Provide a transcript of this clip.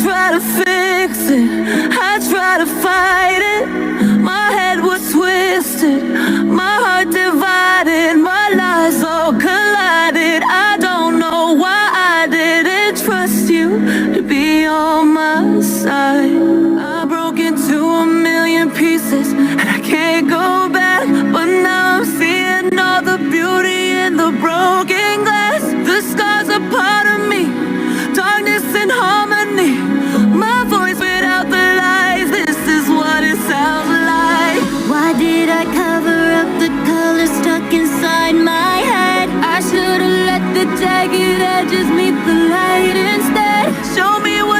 try to fix it, I try to fight it. My head was twisted, my heart divided, my lies all collided. I don't know why I didn't trust you to be on my side. I broke into a million pieces and I can't go back, but now I'm seeing all the beauty in the broken glass. The scars are part of me, darkness and harmony. My voice without the lies, this is what it sounds like. Why did I cover up the color stuck inside my head? I should've let the jagged edges meet the light instead. Show me what